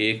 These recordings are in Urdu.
1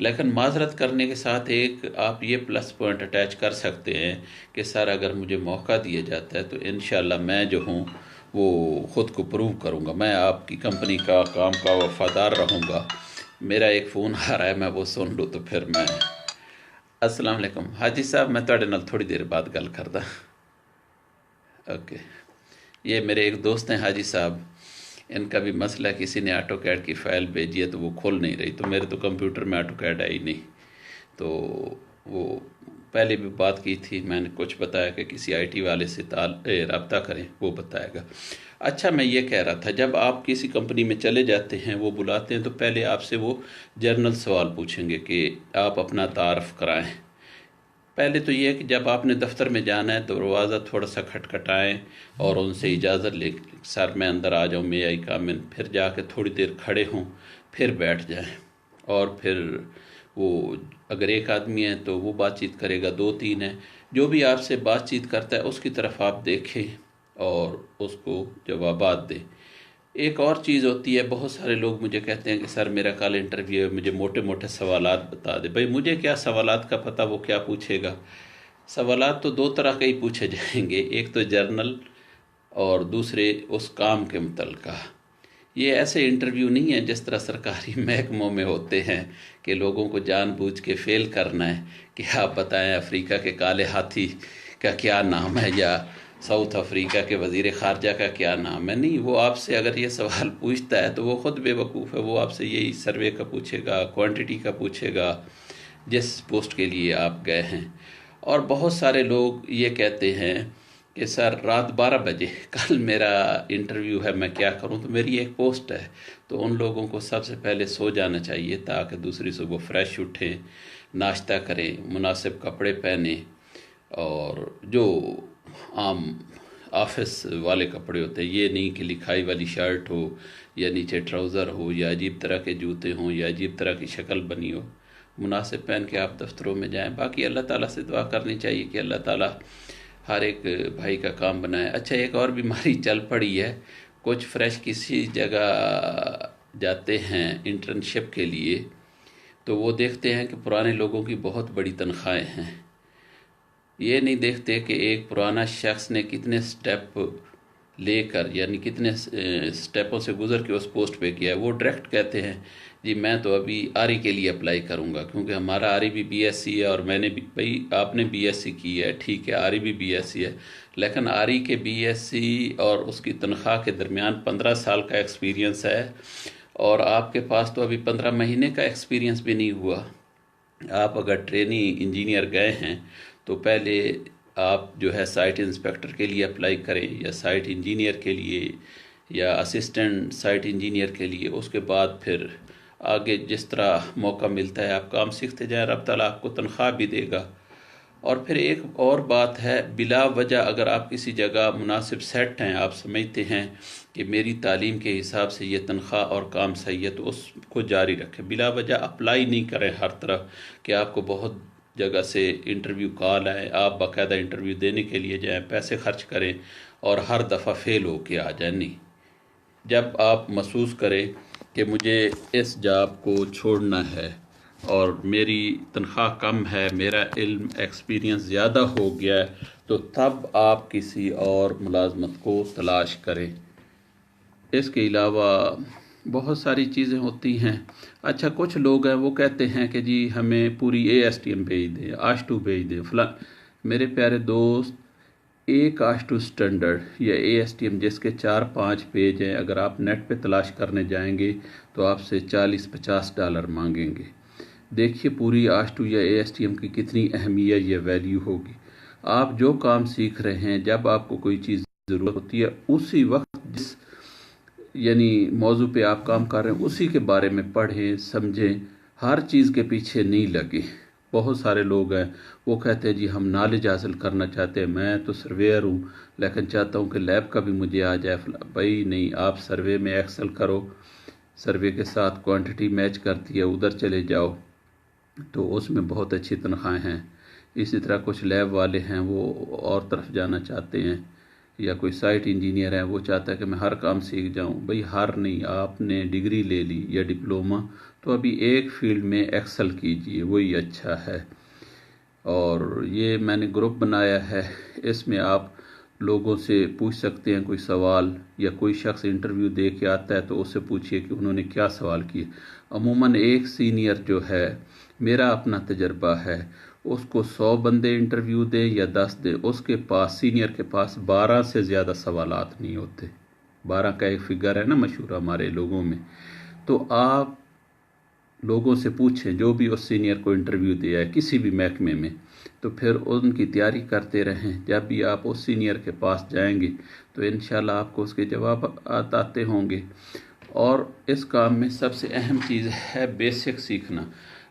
لیکن معذرت کرنے کے ساتھ ایک آپ یہ پلس پوائنٹ اٹیچ کر سکتے ہیں کہ سر اگر مجھے موقع دیا جاتا ہے تو انشاءاللہ میں جو ہوں وہ خود کو پروو کروں گا، میں آپ کی کمپنی کا کام کا وفادار رہوں گا۔ میرا ایک فون آ رہا ہے، میں وہ سن لوں تو پھر میں السلام علیکم حاجی صاحب، میں تھوڑے نال تھوڑی دیر بعد گل کردا۔ اوکے، یہ میرے ایک دوست ہیں حاجی صاحب، ان کا بھی مسئلہ ہے، کسی نے آٹو کیڈ کی فائل بھیجی ہے تو وہ کھول نہیں رہی، تو میرے تو کمپیوٹر میں آٹو کیڈ آئی نہیں، تو وہ پہلے بھی بات کی تھی، میں نے کچھ بتایا کہ کسی آئی ٹی والے سے رابطہ کریں، وہ بتائے گا۔ اچھا، میں یہ کہہ رہا تھا، جب آپ کسی کمپنی میں چلے جاتے ہیں، وہ بلاتے ہیں تو پہلے آپ سے وہ جنرل سوال پوچھیں گے کہ آپ اپنا تعارف کرائیں۔ پہلے تو یہ ہے کہ جب آپ نے دفتر میں جانا ہے تو دروازہ تھوڑا سا کھٹکھٹائیں اور ان سے اجازت لے، سر میں اندر آ جاؤں، میں آئی کام ان، پھر جا کے تھوڑی دیر کھڑے ہوں، پھر بیٹھ جائیں، اور پھر وہ اگر ایک آدمی ہے تو وہ بات چیت کرے گا، دو تین ہے، جو بھی آپ سے بات چیت کرتا ہے اس کی طرف آپ دیکھیں اور اس کو جوابات دیں۔ ایک اور چیز ہوتی ہے، بہت سارے لوگ مجھے کہتے ہیں کہ سر میرا کل انٹرویو ہے، مجھے موٹے موٹے سوالات بتا دے۔ بھائی مجھے کیا سوالات کا پتہ وہ کیا پوچھے گا؟ سوالات تو دو طرح کے ہی پوچھے جائیں گے، ایک تو جرنل اور دوسرے اس کام کے متعلقہ۔ یہ ایسے انٹرویو نہیں ہے جس طرح سرکاری محکموں میں ہوتے ہیں کہ لوگوں کو جان بوجھ کے فیل کرنا ہے کہ آپ بتائیں افریقہ کے کالے ہاتھی کا کیا نام ہے یا ساؤتھ افریقہ کے وزیر خارجہ کا کیا نام ہے۔ نہیں، وہ آپ سے اگر یہ سوال پوچھتا ہے تو وہ خود بے وقوف ہے، وہ آپ سے یہی سروے کا پوچھے گا، کوانٹٹی کا پوچھے گا، جس پوسٹ کے لیے آپ گئے ہیں۔ اور بہت سارے لوگ یہ کہتے ہیں کہ سر رات 12 بجے کل میرا انٹرویو ہے، میں کیا کروں؟ تو میری ایک پوسٹ ہے، تو ان لوگوں کو سب سے پہلے سو جانا چاہیے تاکہ دوسری صبح فریش اٹھیں، ناشتہ کریں، مناسب کپڑے پہنیں، اور جو عام آفس والے کپڑے ہوتے ہیں، یہ نہیں کہ لکھائی والی شرٹ ہو یا نیچے ٹراؤزر ہو یا عجیب طرح کے جوتے ہوں یا عجیب طرح کی شکل بنی ہو، مناسب پہن کے آپ دفتروں میں جائیں۔ باقی اللہ تعالیٰ سے دعا کرنی چاہیے کہ اللہ تعالیٰ ہر ایک بھائی کا کام بنائے۔ اچھا، ایک اور بیماری چل پڑی ہے، کچھ فریش کسی جگہ جاتے ہیں انٹرنشپ کے لیے تو وہ دیکھتے ہیں کہ پرانے لوگوں کی بہت بڑی تنخواہیں ہیں، یہ نہیں دیکھتے کہ ایک پرانا شخص نے کتنے سٹیپ لے کر، یعنی کتنے سٹیپوں سے گزر کے اس پوسٹ پہ کیا ہے۔ وہ ڈائریکٹ کہتے ہیں جی میں تو ابھی آری کے لیے اپلائی کروں گا، کیونکہ ہمارا آری بھی بی ایس سی ہے اور میں نے بھی، بھائی آپ نے بی ایس سی کی ہے ٹھیک ہے، آری بھی بی ایس سی ہے، لیکن آری کے بی ایس سی اور اس کی تنخواہ کے درمیان 15 سال کا ایکسپیرینس ہے، اور آپ کے پاس تو ابھی 15 مہینے کا ایکسپیرینس بھی نہیں ہوا۔ آپ اگر ٹرینی انجینئر گئے ہیں تو پہلے آپ جو ہے سائٹ انسپیکٹر کے لیے اپلائی کریں یا سائٹ انجینئر کے لیے یا اسسٹنٹ سائٹ انجینئر کے لیے، اس کے بعد پھر آگے جس طرح موقع ملتا ہے آپ کام سیکھتے جائیں، رب تعالیٰ آپ کو تنخواہ بھی دے گا۔ اور پھر ایک اور بات ہے، بلا وجہ اگر آپ کسی جگہ مناسب سیٹ ہیں، آپ سمجھتے ہیں کہ میری تعلیم کے حساب سے یہ تنخواہ اور کام صحیح ہے، تو اس کو جاری رکھیں۔ بلا وجہ اپلائی نہیں کریں ہر طرف کہ آپ کو بہت جگہ سے انٹرویو کال آئے، آپ باقاعدہ انٹرویو دینے کے لیے جائیں، پیسے خرچ کریں اور ہر دفعہ فیل ہو کے آ جائیں۔ نہیں، جب آپ محسوس کریں کہ مجھے اس جاب کو چھوڑنا ہے اور میری تنخواہ کم ہے، میرا علم ایکسپیرینس زیادہ ہو گیا ہے، تو تب آپ کسی اور ملازمت کو تلاش کریں۔ اس کے علاوہ بہت ساری چیزیں ہوتی ہیں۔ اچھا، کچھ لوگ ہیں وہ کہتے ہیں کہ جی ہمیں پوری اے ایس ٹی ایم بھیج دیں، آش 2 بھیج دیں فلاں۔ میرے پیارے دوست، ایک آش 2 اسٹینڈرڈ یا اے ایس ٹی ایم جس کے 4-5 پیج ہیں، اگر آپ نیٹ پہ تلاش کرنے جائیں گے تو آپ سے $40-50 مانگیں گے۔ دیکھیے پوری آش 2 یا اے ایس ٹی ایم کی کتنی اہمیت یا ویلیو ہوگی۔ آپ جو کام سیکھ رہے ہیں، جب آپ کو کوئی چیز ضرورت ہوتی ہے، اسی وقت جس یعنی موضوع پہ آپ کام کر رہے ہیں اسی کے بارے میں پڑھیں، سمجھیں، ہر چیز کے پیچھے نہیں لگیں۔ بہت سارے لوگ ہیں وہ کہتے ہیں جی ہم نالج حاصل کرنا چاہتے ہیں، میں تو سرویئر ہوں لیکن چاہتا ہوں کہ لیب کا بھی مجھے آ جائے۔ بھائی نہیں، آپ سروے میں ایکسل کرو، سروے کے ساتھ کوانٹٹی میچ کرتی ہے، ادھر چلے جاؤ تو اس میں بہت اچھی تنخواہیں ہیں۔ اسی طرح کچھ لیب والے ہیں وہ اور طرف جانا چاہتے ہیں، یا کوئی سائٹ انجینئر ہے وہ چاہتا ہے کہ میں ہر کام سیکھ جاؤں، بھئی ہر نہیں، آپ نے ڈگری لے لی یا ڈپلومہ تو ابھی ایک فیلڈ میں ایکسل کیجئے، وہی اچھا ہے۔ اور یہ میں نے گروپ بنایا ہے، اس میں آپ لوگوں سے پوچھ سکتے ہیں کوئی سوال، یا کوئی شخص انٹرویو دے کے آتا ہے تو اس سے پوچھئے کہ انہوں نے کیا سوال کیے۔ عموماً ایک سینئر جو ہے، میرا اپنا تجربہ ہے، اس کو 100 بندے انٹرویو دیں یا 10 دیں، اس کے پاس سینئر کے پاس 12 سے زیادہ سوالات نہیں ہوتے۔ 12 کا ایک فگر ہے نا مشہور ہمارے لوگوں میں۔ تو آپ لوگوں سے پوچھیں جو بھی اس سینئر کو انٹرویو دیا ہے کسی بھی محکمے میں، تو پھر ان کی تیاری کرتے رہیں۔ جب بھی آپ اس سینئر کے پاس جائیں گے تو انشاءاللہ آپ کو اس کے جوابات آتے ہوں گے۔ اور اس کام میں سب سے اہم چیز ہے بیسک سیکھنا۔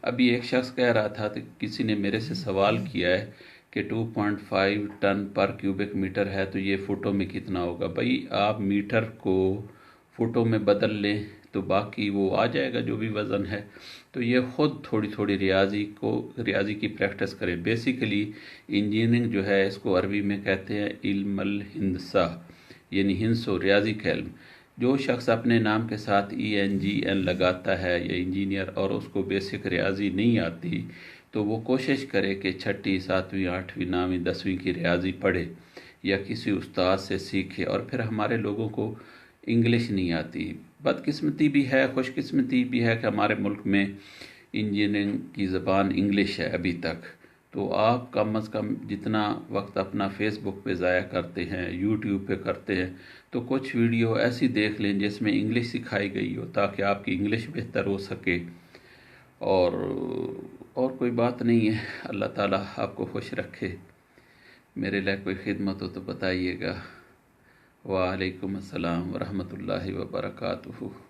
ابھی ایک شخص کہہ رہا تھا کہ کسی نے میرے سے سوال کیا ہے کہ 2.5 ٹن پر کیوبک میٹر ہے تو یہ فٹوں میں کتنا ہوگا۔ بھائی آپ میٹر کو فٹوں میں بدل لیں تو باقی وہ آ جائے گا جو بھی وزن ہے۔ تو یہ خود تھوڑی تھوڑی ریاضی کی پریکٹس کریں۔ بیسیکلی انجینئرنگ جو ہے اس کو عربی میں کہتے ہیں علم الہندسہ، یعنی ہندس و ریاضی کا علم۔ جو شخص اپنے نام کے ساتھ ENGN لگاتا ہے یا انجینئر اور اس کو بیسک ریاضی نہیں آتی تو وہ کوشش کرے کہ 6، 7، 8، 9، 10ویں کی ریاضی پڑھے یا کسی استاد سے سیکھے۔ اور پھر ہمارے لوگوں کو انگلش نہیں آتی، بدقسمتی بھی ہے، خوش قسمتی بھی ہے کہ ہمارے ملک میں انجینئرنگ کی زبان انگلش ہے ابھی تک۔ تو آپ کم از کم جتنا وقت اپنا فیس بک پہ ضائع کرتے ہیں، یوٹیوب پہ کرتے ہیں، تو کچھ ویڈیو ایسی دیکھ لیں جس میں انگلش سکھائی گئی ہو تاکہ آپ کی انگلش بہتر ہو سکے۔ اور کوئی بات نہیں ہے، اللہ تعالیٰ آپ کو خوش رکھے۔ میرے لیے کوئی خدمت ہو تو بتائیے گا۔ وعلیکم السلام ورحمۃ اللہ وبرکاتہ۔